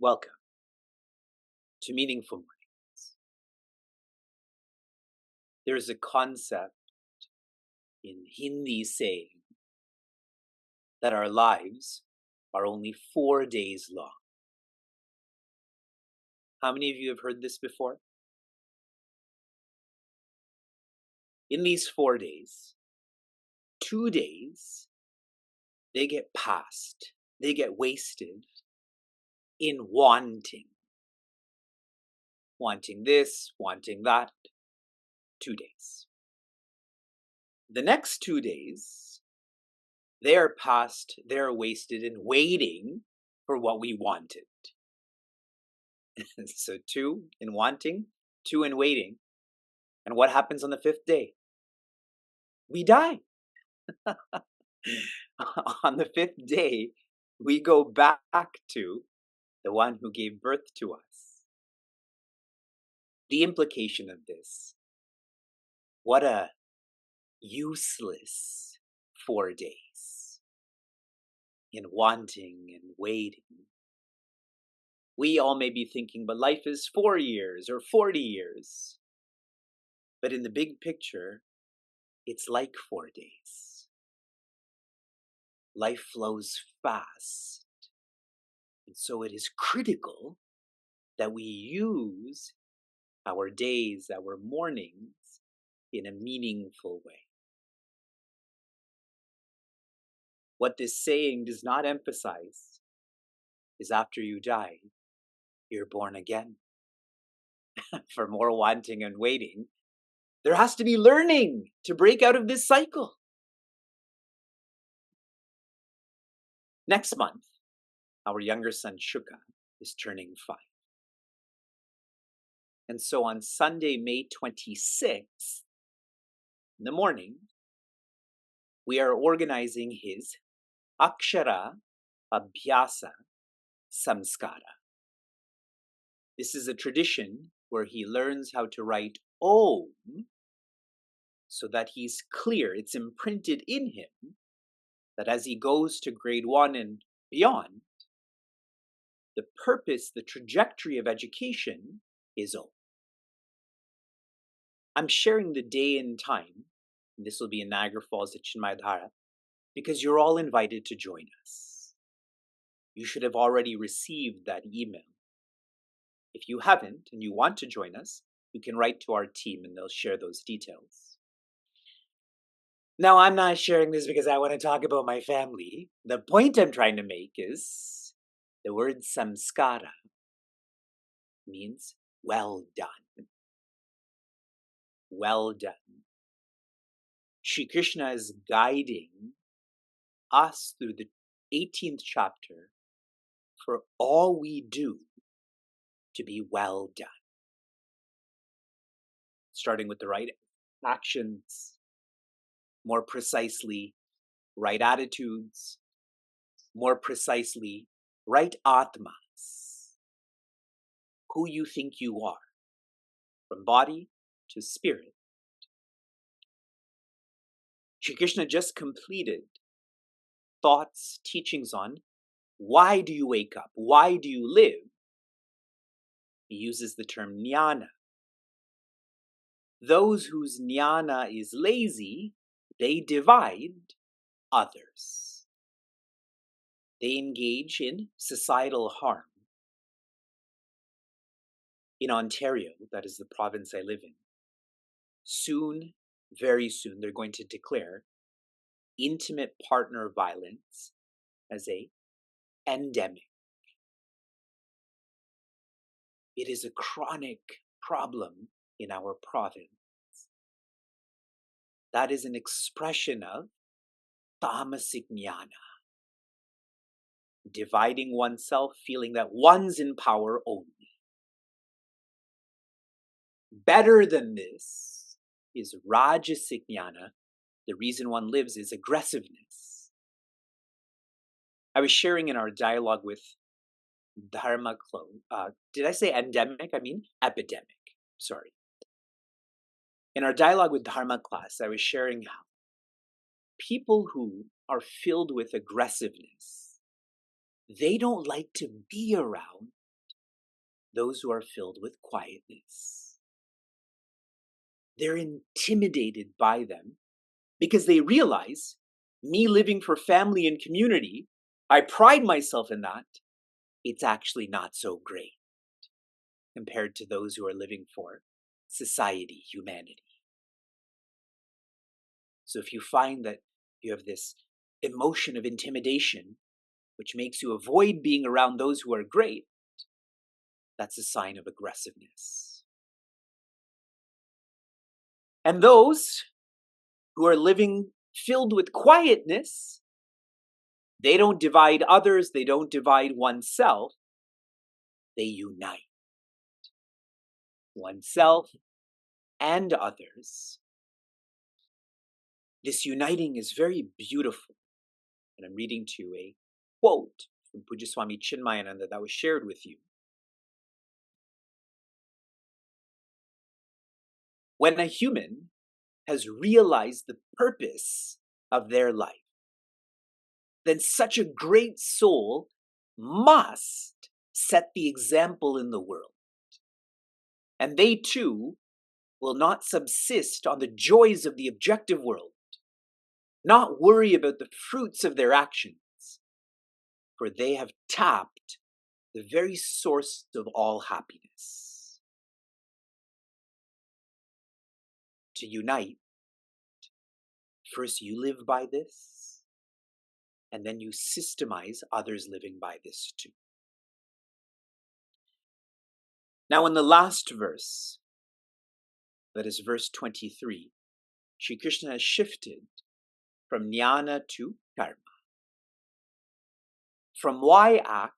Welcome to Meaningful Minds. There is a concept in Hindi saying that our lives are only 4 days long. How many of you have heard this before? In these 4 days, 2 days, they get passed, they get wasted in wanting. Wanting this, wanting that. 2 days. The next 2 days, they're passed, they're wasted in waiting for what we wanted. So 2 in wanting, 2 in waiting. And what happens on the 5th day? We die. On the 5th day, we go back to the one who gave birth to us. The implication of this, what a useless 4 days in wanting and waiting. We all may be thinking, but life is 4 years or 40 years. But in the big picture, it's like 4 days. Life flows fast. And so it is critical that we use our days, our mornings, in a meaningful way. What this saying does not emphasize is after you die, you're born again. For more wanting and waiting, there has to be learning to break out of this cycle. Next month, our younger son Shuka is turning 5. And so on Sunday, May 26th, in the morning, we are organizing his Akshara Abhyasa Samskara. This is a tradition where he learns how to write Om so that he's clear, it's imprinted in him that as he goes to grade 1 and beyond, the purpose, the trajectory of education is Om. I'm sharing the day and time, and this will be in Niagara Falls at Chinmayadhara, because you're all invited to join us. You should have already received that email. If you haven't and you want to join us, you can write to our team and they'll share those details. Now, I'm not sharing this because I want to talk about my family. The point I'm trying to make is the word samskara means well done. Well done. Shri Krishna is guiding us through the 18th chapter for all we do to be well done. Starting with the right actions, more precisely, right attitudes, more precisely, right atmas, who you think you are, from body to spirit. Shri Krishna just completed thoughts, teachings on why do you wake up? Why do you live? He uses the term jnana. Those whose jnana is lazy, they divide others. They engage in societal harm. In Ontario, that is the province I live in, soon, very soon, they're going to declare intimate partner violence as an endemic. It is a chronic problem in our province. That is an expression of tamasic jnana. Dividing oneself, feeling that one's in power only. Better than this is rajasic jnana. The reason one lives is aggressiveness. I was sharing in our dialogue with Dharma Clone. Did I say endemic? I mean epidemic. Sorry. In our dialogue with Dharma class, I was sharing how people who are filled with aggressiveness, they don't like to be around those who are filled with quietness. They're intimidated by them because they realize, me living for family and community, I pride myself in that, it's actually not so great compared to those who are living for society, humanity. So if you find that you have this emotion of intimidation, which makes you avoid being around those who are great, that's a sign of aggressiveness. And those who are living filled with quietness, they don't divide others, they don't divide oneself, they unite oneself and others. This uniting is very beautiful. And I'm reading to you a quote from Pujaswami Chinmayananda that was shared with you. When a human has realized the purpose of their life, then such a great soul must set the example in the world. And they too will not subsist on the joys of the objective world, not worry about the fruits of their actions, for they have tapped the very source of all happiness. To unite, first you live by this, and then you systemize others living by this too. Now in the last verse, that is verse 23, Shri Krishna has shifted from jnana to karma. From why act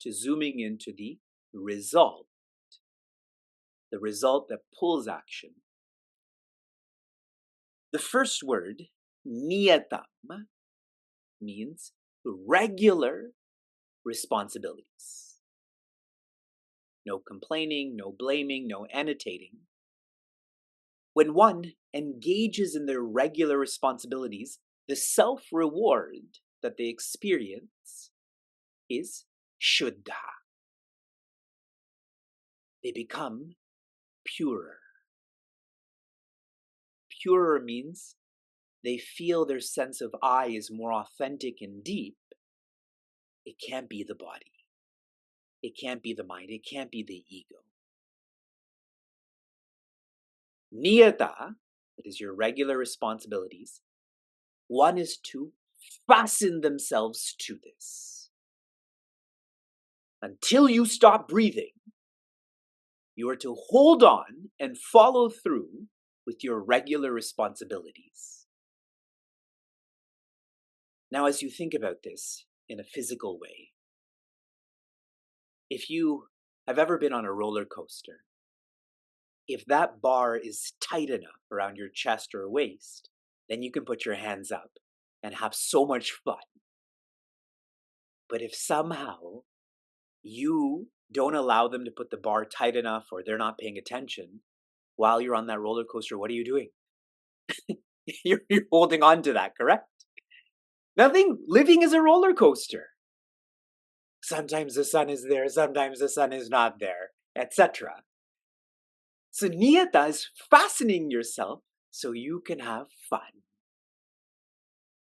to zooming into the result that pulls action. The first word, niyatam, means regular responsibilities. No complaining, no blaming, no annotating. When one engages in their regular responsibilities, the self-reward that they experience is shuddha. They become purer. Purer means they feel their sense of I is more authentic and deep. It can't be the body. It can't be the mind. It can't be the ego. Niyata, that is your regular responsibilities, one is to fasten themselves to this. Until you stop breathing, you are to hold on and follow through with your regular responsibilities. Now, as you think about this in a physical way, if you have ever been on a roller coaster, if that bar is tight enough around your chest or waist, then you can put your hands up and have so much fun. But if somehow you don't allow them to put the bar tight enough or they're not paying attention while you're on that roller coaster, what are you doing? You're holding on to that, correct? Living is a roller coaster. Sometimes the sun is there, sometimes the sun is not there, etc. So niyata is fastening yourself so you can have fun.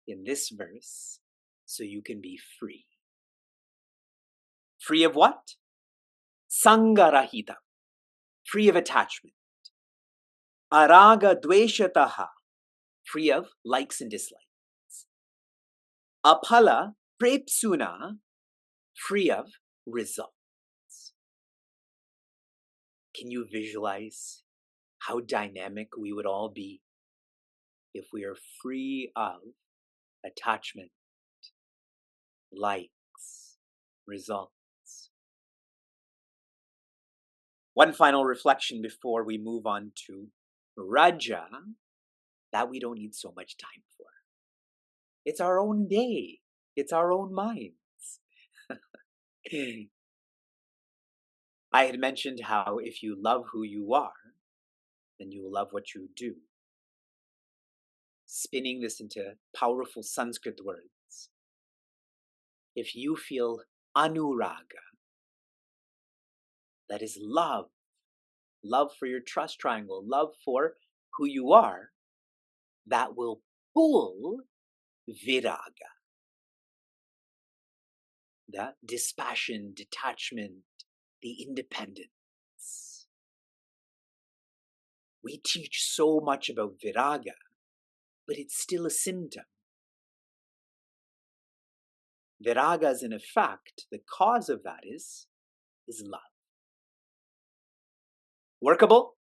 In this verse, so you can be free. Free of what? Sangarahita. Free of attachment. Araga dveshataha. Free of likes and dislikes. Aphala prepsuna. Free of results. Can you visualize how dynamic we would all be if we are free of attachment, likes, results? One final reflection before we move on to Raja that we don't need so much time for. It's our own day. It's our own minds. I had mentioned how if you love who you are, then you will love what you do. Spinning this into powerful Sanskrit words. If you feel anuraga, that is love, love for your trust triangle, love for who you are, that will pull viraga. The dispassion, detachment, the independence. We teach so much about viraga, but it's still a symptom. Viraga is in effect, the cause of that is love. Workable?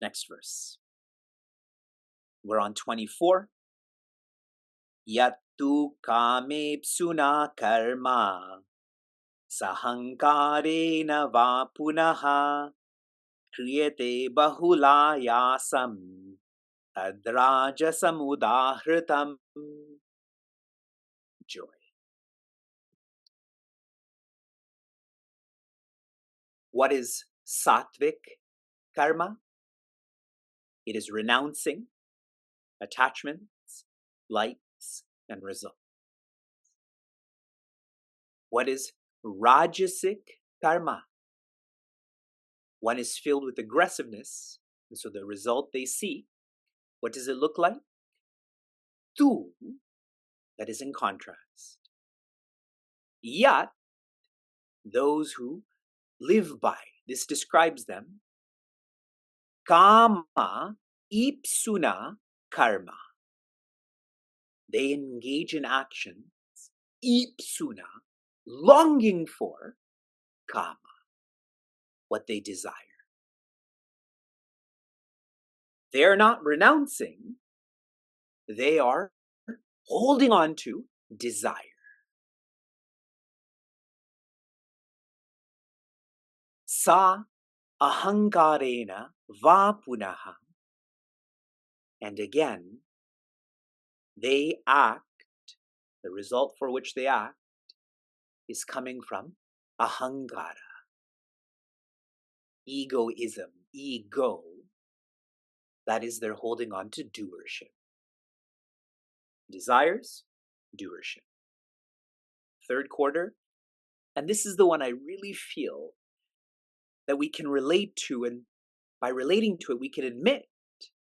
Next verse. We're on 24. Yattu kamepsuna karma sahankarena va punaha kriyate bahulayasam tadrajasamudahritam. Joy. What is sattvic karma? It is renouncing attachments, likes, and results. What is rajasic karma? One is filled with aggressiveness, and so the result they see, what does it look like? Tu, that is in contrast. Yat, those who live by, this describes them. Kama ipsuna karma. They engage in actions, ipsuna, longing for kama, what they desire. They are not renouncing, they are holding on to desire. Sa ahankarena va punaha. And again, they act, the result for which they act is coming from ahankara. Egoism, ego, that is they're holding on to doership. Desires, doership. Third quarter, and this is the one I really feel that we can relate to, and by relating to it, we can admit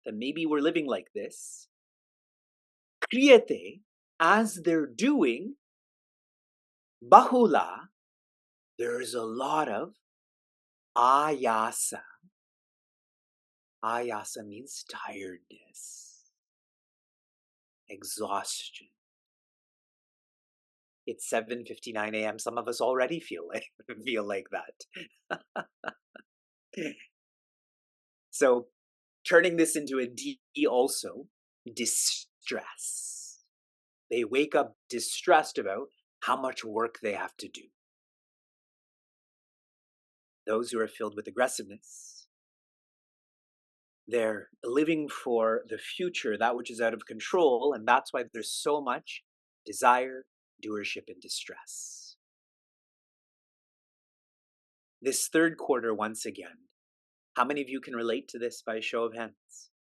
that maybe we're living like this. Kriyate, as they're doing, bahula, there's a lot of ayasa. Ayasa means tiredness, exhaustion. It's 7:59 a.m. Some of us already feel like that. So, turning this into a D also, distress. They wake up distressed about how much work they have to do. Those who are filled with aggressiveness, they're living for the future, that which is out of control, and that's why there's so much desire, doership, and distress. This third quarter, once again, how many of you can relate to this by a show of hands?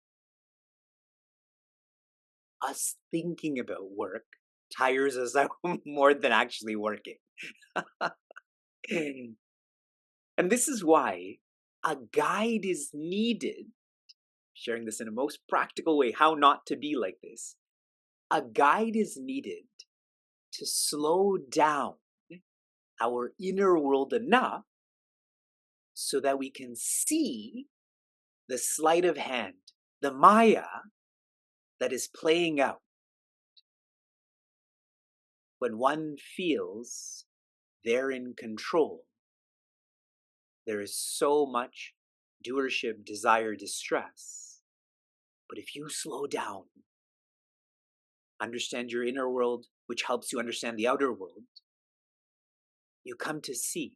Us thinking about work tires us out more than actually working. And this is why a guide is needed, sharing this in a most practical way, how not to be like this. A guide is needed to slow down our inner world enough so that we can see the sleight of hand, the Maya that is playing out when one feels they're in control There is so much doership, desire, distress. But if you slow down, understand your inner world, which helps you understand the outer world, you come to see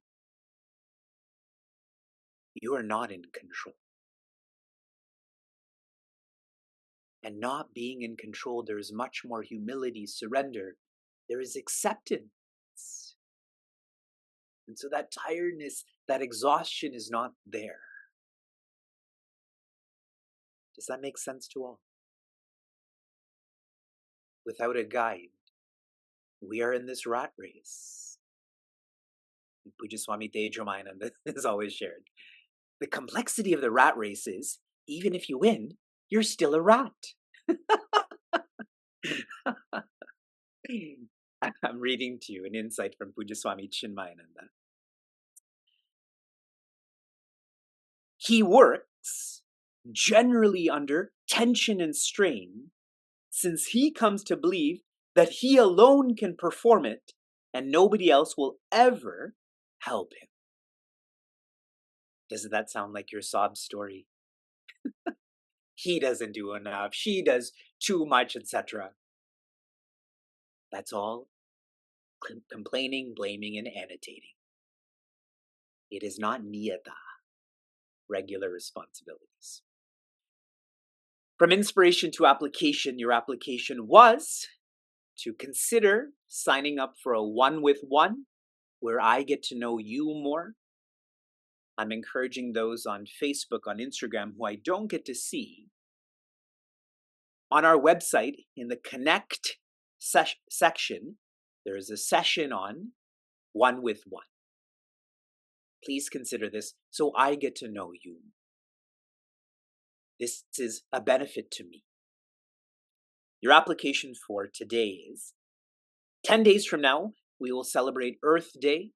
you are not in control. And not being in control, there is much more humility, surrender. There is acceptance. And so that tiredness, that exhaustion is not there. Does that make sense to all? Without a guide, we are in this rat race. Pujaswami Tejomayananda is always shared. The complexity of the rat race is, even if you win, you're still a rat. I'm reading to you an insight from Pujaswami Chinmayananda. He works generally under tension and strain, since he comes to believe that he alone can perform it and nobody else will ever help him. Doesn't that sound like your sob story? He doesn't do enough, she does too much, etc. That's all complaining, blaming, and annotating. It is not niyata, regular responsibilities. From inspiration to application, your application was to consider signing up for a one-with-one where I get to know you more. I'm encouraging those on Facebook, on Instagram, who I don't get to see. On our website, in the Connect section, there is a session on one-with-one. Please consider this so I get to know you. This is a benefit to me. Your application for today is 10 days from now, we will celebrate Earth Day.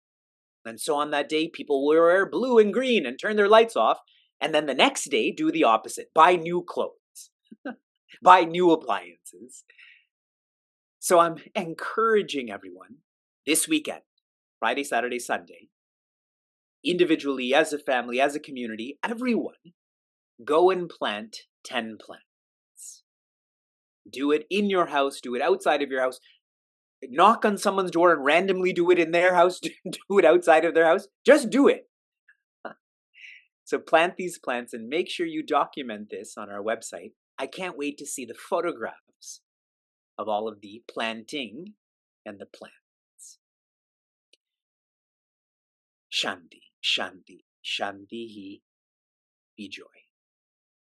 And so on that day, people will wear blue and green and turn their lights off. And then the next day, do the opposite. Buy new clothes. Buy new appliances. So I'm encouraging everyone this weekend, Friday, Saturday, Sunday, individually, as a family, as a community, everyone, go and plant 10 plants. Do it in your house. Do it outside of your house. Knock on someone's door and randomly do it in their house. Do it outside of their house. Just do it. So plant these plants and make sure you document this on our website. I can't wait to see the photographs of all of the planting and the plants. Shanti, Shanti, Shanti, be joy.